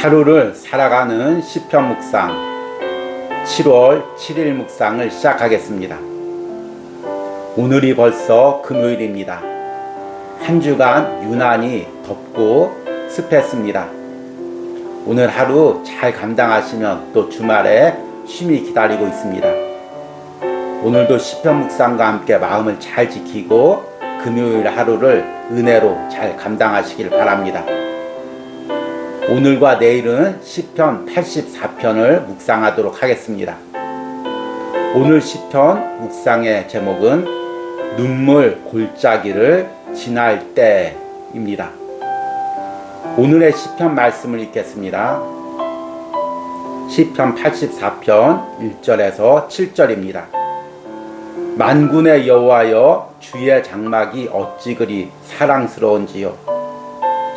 하루를 살아가는 시편 묵상 7월 7일 묵상을 시작하겠습니다. 오늘이 벌써 금요일입니다. 한 주간 유난히 덥고 습했습니다. 오늘 하루 잘 감당하시면 또 주말에 쉼이 기다리고 있습니다. 오늘도 시편 묵상과 함께 마음을 잘 지키고 금요일 하루를 은혜로 잘 감당하시길 바랍니다. 오늘과 내일은 시편 84편을 묵상하도록 하겠습니다. 오늘 시편 묵상의 제목은 눈물 골짜기를 지날 때입니다. 오늘의 시편 말씀을 읽겠습니다. 시편 84편 1절에서 7절입니다. 만군의 여호와여, 주의 장막이 어찌 그리 사랑스러운지요.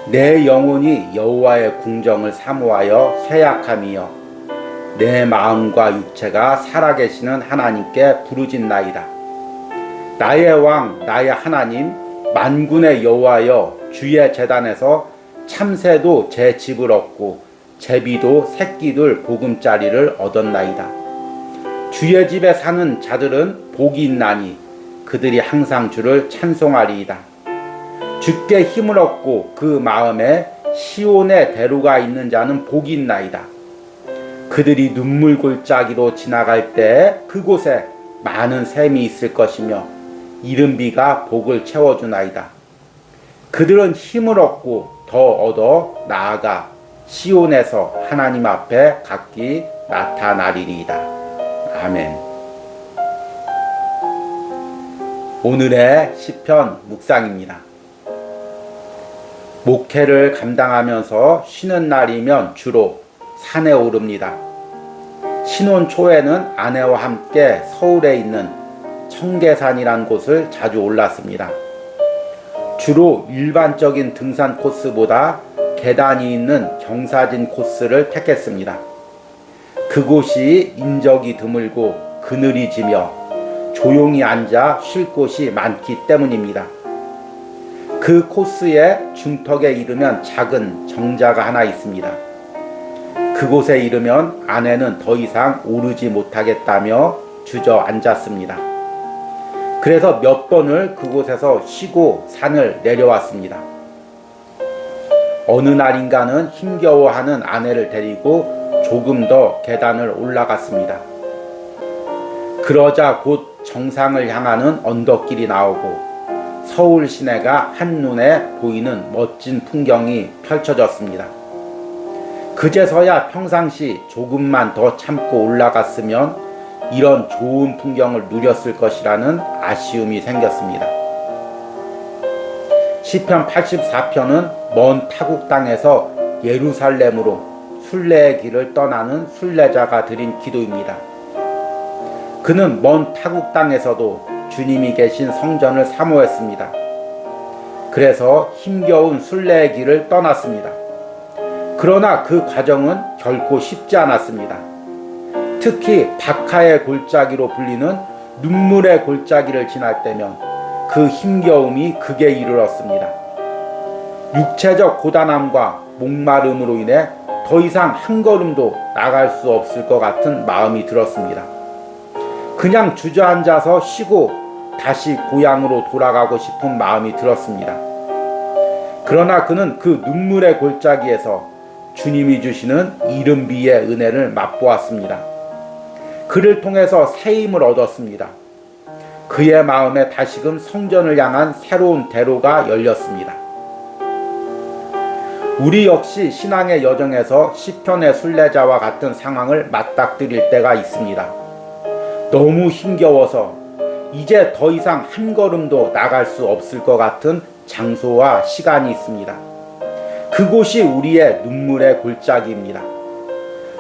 내 영혼이 여호와의 궁정을 사모하여 쇠약함이여, 내 마음과 육체가 살아계시는 하나님께 부르짖나이다. 나의 왕 나의 하나님, 만군의 여호와여, 주의 제단에서 참새도 제 집을 얻고 제비도 새끼들 보금자리를 얻었나이다. 주의 집에 사는 자들은 복이 있나니 그들이 항상 주를 찬송하리이다. 주께 힘을 얻고 그 마음에 시온의 대로가 있는 자는 복이 있나이다. 그들이 눈물 골짜기로 지나갈 때 그곳에 많은 샘이 있을 것이며 이른 비가 복을 채워주나이다. 그들은 힘을 얻고 더 얻어 나아가 시온에서 하나님 앞에 각기 나타나리이다. 아멘. 오늘의 시편 묵상입니다. 목회를 감당하면서 쉬는 날이면 주로 산에 오릅니다. 신혼 초에는 아내와 함께 서울에 있는 청계산이란 곳을 자주 올랐습니다. 주로 일반적인 등산 코스보다 계단이 있는 경사진 코스를 택했습니다. 그곳이 인적이 드물고 그늘이 지며 조용히 앉아 쉴 곳이 많기 때문입니다. 그 코스의 중턱에 이르면 작은 정자가 하나 있습니다. 그곳에 이르면 아내는 더 이상 오르지 못하겠다며 주저앉았습니다. 그래서 몇 번을 그곳에서 쉬고 산을 내려왔습니다. 어느 날인가는 힘겨워하는 아내를 데리고 조금 더 계단을 올라갔습니다. 그러자 곧 정상을 향하는 언덕길이 나오고 서울 시내가 한눈에 보이는 멋진 풍경이 펼쳐졌습니다. 그제서야 평상시 조금만 더 참고 올라갔으면 이런 좋은 풍경을 누렸을 것이라는 아쉬움이 생겼습니다. 시편 84편은 먼 타국 땅에서 예루살렘으로 순례의 길을 떠나는 순례자가 드린 기도입니다. 그는 먼 타국 땅에서도 주님이 계신 성전을 사모했습니다. 그래서 힘겨운 순례의 길을 떠났습니다. 그러나 그 과정은 결코 쉽지 않았습니다. 특히 박하의 골짜기로 불리는 눈물의 골짜기를 지날 때면 그 힘겨움이 극에 이르렀습니다. 육체적 고단함과 목마름으로 인해 더 이상 한 걸음도 나갈 수 없을 것 같은 마음이 들었습니다. 그냥 주저앉아서 쉬고 다시 고향으로 돌아가고 싶은 마음이 들었습니다. 그러나 그는 그 눈물의 골짜기에서 주님이 주시는 이른 비의 은혜를 맛보았습니다. 그를 통해서 새 힘을 얻었습니다. 그의 마음에 다시금 성전을 향한 새로운 대로가 열렸습니다. 우리 역시 신앙의 여정에서 시편의 순례자와 같은 상황을 맞닥뜨릴 때가 있습니다. 너무 힘겨워서 이제 더 이상 한 걸음도 나갈 수 없을 것 같은 장소와 시간이 있습니다. 그곳이 우리의 눈물의 골짜기입니다.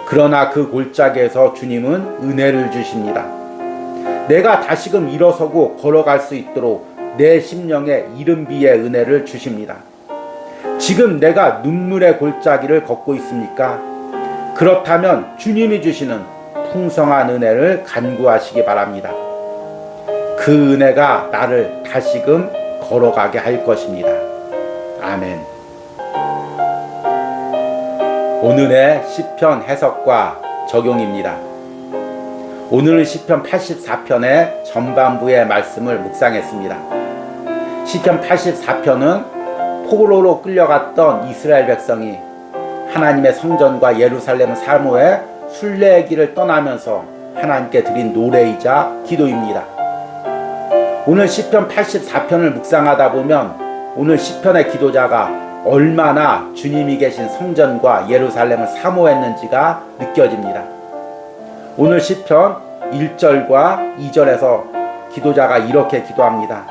그러나 그 골짜기에서 주님은 은혜를 주십니다. 내가 다시금 일어서고 걸어갈 수 있도록 내 심령에 이른 비의 은혜를 주십니다. 지금 내가 눈물의 골짜기를 걷고 있습니까? 그렇다면 주님이 주시는 풍성한 은혜를 간구하시기 바랍니다. 그 은혜가 나를 다시금 걸어가게 할 것입니다. 아멘. 오늘의 시편 해석과 적용입니다. 오늘은 시편 84편의 전반부의 말씀을 묵상했습니다. 시편 84편은 포로로 끌려갔던 이스라엘 백성이 하나님의 성전과 예루살렘을 사모해 순례의 길을 떠나면서 하나님께 드린 노래이자 기도입니다. 오늘 시편 84편을 묵상하다 보면 오늘 시편의 기도자가 얼마나 주님이 계신 성전과 예루살렘을 사모했는지가 느껴집니다. 오늘 시편 1절과 2절에서 기도자가 이렇게 기도합니다.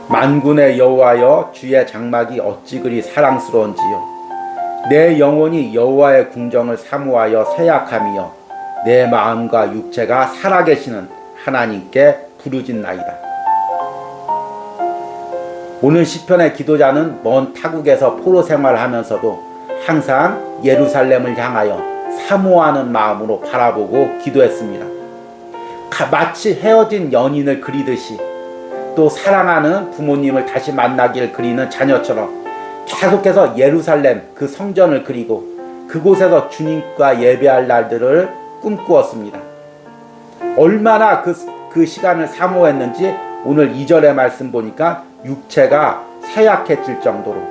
만군의 여호와여, 주의 장막이 어찌 그리 사랑스러운지요. 내 영혼이 여호와의 궁정을 사모하여 새약함이여 내 마음과 육체가 살아계시는 하나님께 부르짖나이다. 오늘 시편의 기도자는 먼 타국에서 포로 생활하면서도 항상 예루살렘을 향하여 사모하는 마음으로 바라보고 기도했습니다. 마치 헤어진 연인을 그리듯이 또 사랑하는 부모님을 다시 만나길 그리는 자녀처럼 계속해서 예루살렘 그 성전을 그리고 그곳에서 주님과 예배할 날들을 꿈꾸었습니다. 얼마나 그 시간을 사모했는지 오늘 2절의 말씀 보니까 육체가 쇠약해질 정도로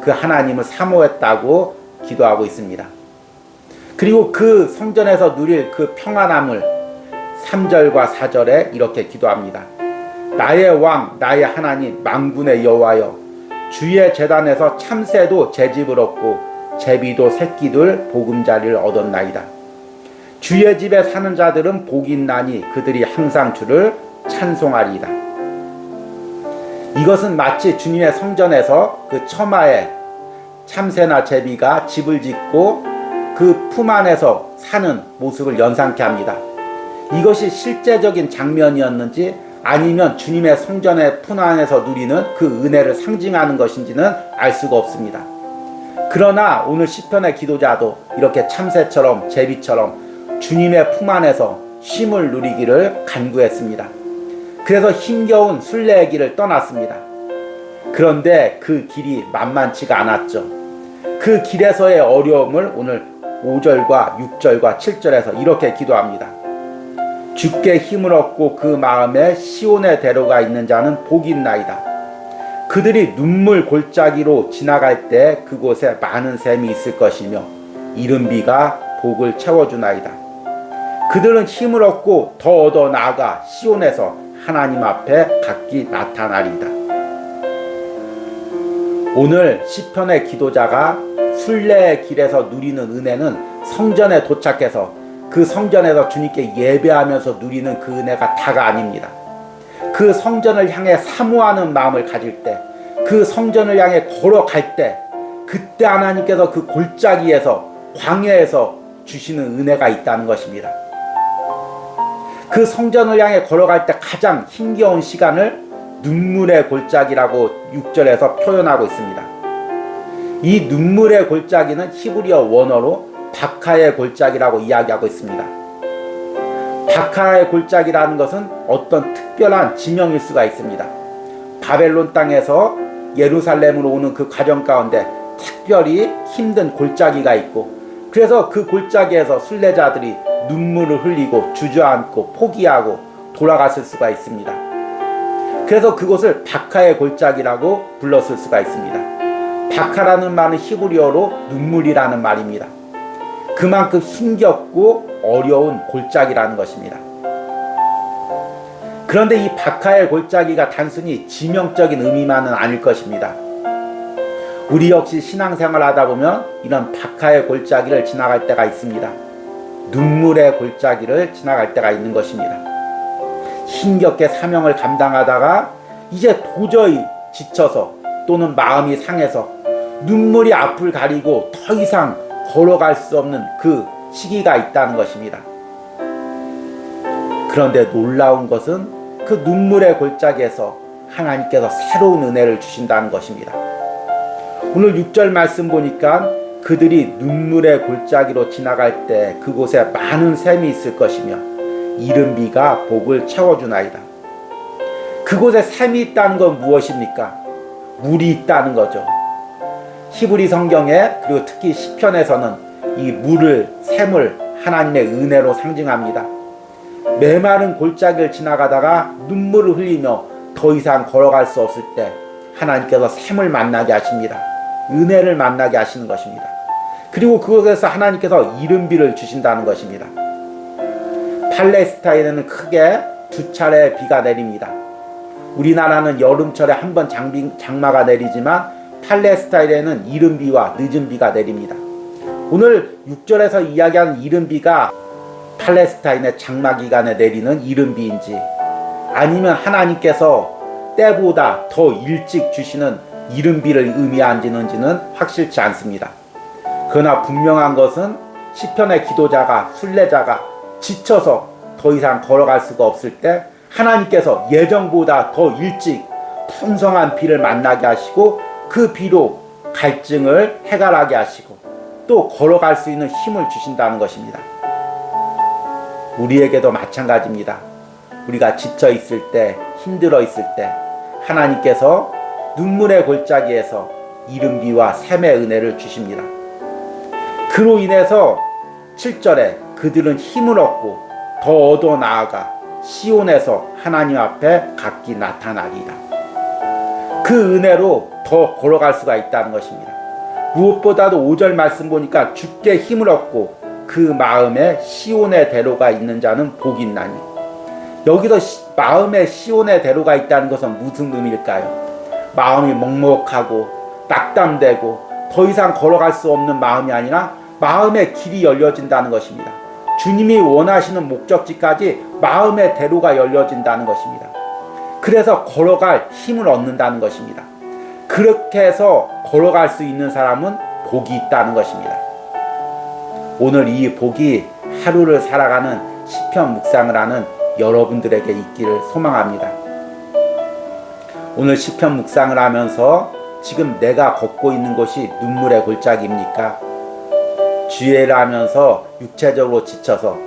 그 하나님을 사모했다고 기도하고 있습니다. 그리고 그 성전에서 누릴 그 평안함을 3절과 4절에 이렇게 기도합니다. 나의 왕, 나의 하나님, 만군의 여호와여, 주의 제단에서 참새도 제 집을 얻고 제비도 새끼들 보금자리를 얻었나이다. 주의 집에 사는 자들은 복이 있나니 그들이 항상 주를 찬송하리이다. 이것은 마치 주님의 성전에서 그 처마에 참새나 제비가 집을 짓고 그 품 안에서 사는 모습을 연상케 합니다. 이것이 실제적인 장면이었는지 아니면 주님의 성전의 품 안에서 누리는 그 은혜를 상징하는 것인지는 알 수가 없습니다. 그러나 오늘 시편의 기도자도 이렇게 참새처럼 제비처럼 주님의 품 안에서 쉼을 누리기를 간구했습니다. 그래서 힘겨운 순례의 길을 떠났습니다. 그런데 그 길이 만만치가 않았죠. 그 길에서의 어려움을 오늘 5절과 6절과 7절에서 이렇게 기도합니다. 주께 힘을 얻고 그 마음에 시온의 대로가 있는 자는 복이 있나이다. 그들이 눈물 골짜기로 지나갈 때 그곳에 많은 샘이 있을 것이며 이른 비가 복을 채워주나이다. 그들은 힘을 얻고 더 얻어 나아가 시온에서 하나님 앞에 각기 나타나리이다. 오늘 시편의 기도자가 순례의 길에서 누리는 은혜는 성전에 도착해서 그 성전에서 주님께 예배하면서 누리는 그 은혜가 다가 아닙니다. 그 성전을 향해 사모하는 마음을 가질 때, 그 성전을 향해 걸어갈 때, 그때 하나님께서 그 골짜기에서 광야에서 주시는 은혜가 있다는 것입니다. 그 성전을 향해 걸어갈 때 가장 힘겨운 시간을 눈물의 골짜기라고 6절에서 표현하고 있습니다. 이 눈물의 골짜기는 히브리어 원어로 바카의 골짜기라고 이야기하고 있습니다. 바카의 골짜기라는 것은 어떤 특별한 지명일 수가 있습니다. 바벨론 땅에서 예루살렘으로 오는 그 과정 가운데 특별히 힘든 골짜기가 있고, 그래서 그 골짜기에서 순례자들이 눈물을 흘리고 주저앉고 포기하고 돌아갔을 수가 있습니다. 그래서 그곳을 바카의 골짜기라고 불렀을 수가 있습니다. 바카라는 말은 히브리어로 눈물이라는 말입니다. 그만큼 힘겹고 어려운 골짜기라는 것입니다. 그런데 이 바카의 골짜기가 단순히 지명적인 의미만은 아닐 것입니다. 우리 역시 신앙생활 하다 보면 이런 바카의 골짜기를 지나갈 때가 있습니다. 눈물의 골짜기를 지나갈 때가 있는 것입니다. 힘겹게 사명을 감당하다가 이제 도저히 지쳐서 또는 마음이 상해서 눈물이 앞을 가리고 더 이상 걸어갈 수 없는 그 시기가 있다는 것입니다. 그런데 놀라운 것은 그 눈물의 골짜기에서 하나님께서 새로운 은혜를 주신다는 것입니다. 오늘 6절 말씀 보니까 그들이 눈물의 골짜기로 지나갈 때 그곳에 많은 샘이 있을 것이며 이른 비가 복을 채워주나이다. 그곳에 샘이 있다는 건 무엇입니까? 물이 있다는 거죠. 히브리 성경에 그리고 특히 시편에서는 이 물을 샘을 하나님의 은혜로 상징합니다. 메마른 골짜기를 지나가다가 눈물을 흘리며 더 이상 걸어갈 수 없을 때 하나님께서 샘을 만나게 하십니다. 은혜를 만나게 하시는 것입니다. 그리고 그곳에서 하나님께서 이른비를 주신다는 것입니다. 팔레스타인에는 크게 2차례 비가 내립니다. 우리나라는 여름철에 한 번 장마가 내리지만 팔레스타인에는 이른비와 늦은비가 내립니다. 오늘 6절에서 이야기하는 이른비가 팔레스타인의 장마 기간에 내리는 이른비인지 아니면 하나님께서 때보다 더 일찍 주시는 이른비를 의미하는지는 확실치 않습니다. 그러나 분명한 것은 시편의 기도자가 순례자가 지쳐서 더 이상 걸어갈 수가 없을 때 하나님께서 예정보다 더 일찍 풍성한 비를 만나게 하시고 그 비로 갈증을 해결하게 하시고 또 걸어갈 수 있는 힘을 주신다는 것입니다. 우리에게도 마찬가지입니다. 우리가 지쳐 있을 때, 힘들어 있을 때 하나님께서 눈물의 골짜기에서 이른비와 샘의 은혜를 주십니다. 그로 인해서 7절에 그들은 힘을 얻고 더 얻어 나아가 시온에서 하나님 앞에 각기 나타나리라. 그 은혜로 더 걸어갈 수가 있다는 것입니다. 무엇보다도 5절 말씀 보니까 주께 힘을 얻고 그 마음에 시온의 대로가 있는 자는 복이 있나니. 여기서 마음에 시온의 대로가 있다는 것은 무슨 의미일까요? 마음이 먹먹하고 낙담되고 더 이상 걸어갈 수 없는 마음이 아니라 마음의 길이 열려진다는 것입니다. 주님이 원하시는 목적지까지 마음의 대로가 열려진다는 것입니다. 그래서 걸어갈 힘을 얻는다는 것입니다. 그렇게 해서 걸어갈 수 있는 사람은 복이 있다는 것입니다. 오늘 이 복이 하루를 살아가는 시편 묵상을 하는 여러분들에게 있기를 소망합니다. 오늘 시편 묵상을 하면서 지금 내가 걷고 있는 곳이 눈물의 골짜기입니까? 주의를 하면서 육체적으로 지쳐서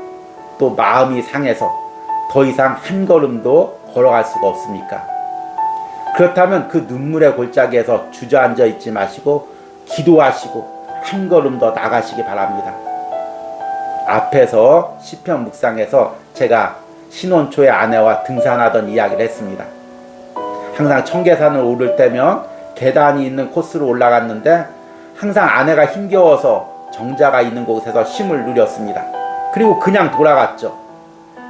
또 마음이 상해서 더 이상 한 걸음도 걸어갈 수가 없습니까? 그렇다면 그 눈물의 골짜기에서 주저앉아 있지 마시고 기도하시고 한 걸음 더 나가시기 바랍니다. 앞에서 시편 묵상에서 제가 신혼초의 아내와 등산하던 이야기를 했습니다. 항상 청계산을 오를 때면 계단이 있는 코스로 올라갔는데 항상 아내가 힘겨워서 정자가 있는 곳에서 쉼을 누렸습니다. 그리고 그냥 돌아갔죠.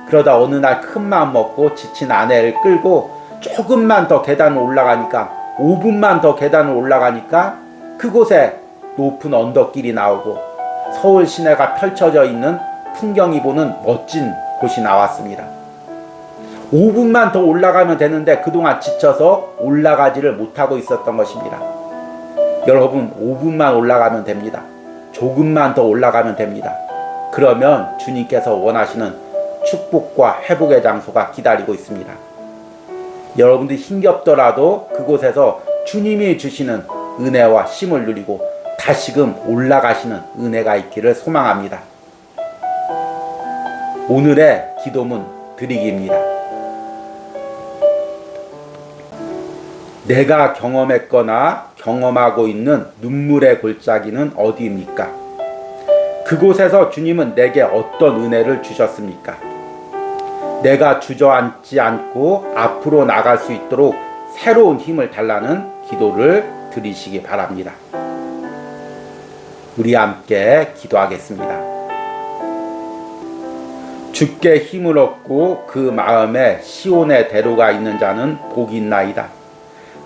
그러다 어느 날 큰 마음 먹고 지친 아내를 끌고 조금만 더 계단을 올라가니까 5분만 더 계단을 올라가니까 그곳에 높은 언덕길이 나오고 서울 시내가 펼쳐져 있는 풍경이 보는 멋진 곳이 나왔습니다. 5분만 더 올라가면 되는데 그동안 지쳐서 올라가지를 못하고 있었던 것입니다. 여러분 5분만 올라가면 됩니다. 조금만 더 올라가면 됩니다. 그러면 주님께서 원하시는 축복과 회복의 장소가 기다리고 있습니다. 여러분들이 힘겹더라도 그곳에서 주님이 주시는 은혜와 쉼을 누리고 다시금 올라가시는 은혜가 있기를 소망합니다. 오늘의 기도문 드리기입니다. 내가 경험했거나 경험하고 있는 눈물의 골짜기는 어디입니까? 그곳에서 주님은 내게 어떤 은혜를 주셨습니까? 내가 주저앉지 않고 앞으로 나갈 수 있도록 새로운 힘을 달라는 기도를 드리시기 바랍니다. 우리 함께 기도하겠습니다. 주께 힘을 얻고 그 마음에 시온의 대로가 있는 자는 복이 있나이다.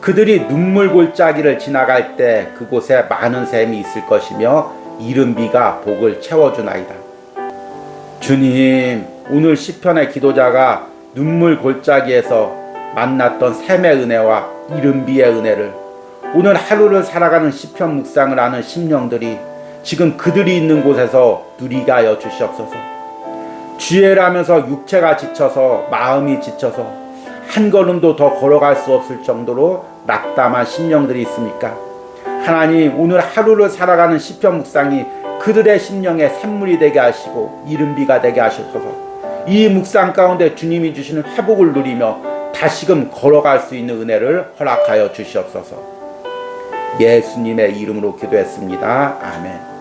그들이 눈물 골짜기를 지나갈 때 그곳에 많은 샘이 있을 것이며 이른 비가 복을 채워주나이다. 주님, 오늘 시편의 기도자가 눈물 골짜기에서 만났던 샘의 은혜와 이른 비의 은혜를 오늘 하루를 살아가는 시편 묵상을 하는 심령들이 지금 그들이 있는 곳에서 누리게 하여 주시옵소서. 주의를 하면서 육체가 지쳐서 마음이 지쳐서 한 걸음도 더 걸어갈 수 없을 정도로 낙담한 심령들이 있습니까? 하나님, 오늘 하루를 살아가는 시편 묵상이 그들의 심령에 샘물이 되게 하시고 이른 비가 되게 하셔서 이 묵상 가운데 주님이 주시는 회복을 누리며 다시금 걸어갈 수 있는 은혜를 허락하여 주시옵소서. 예수님의 이름으로 기도했습니다. 아멘.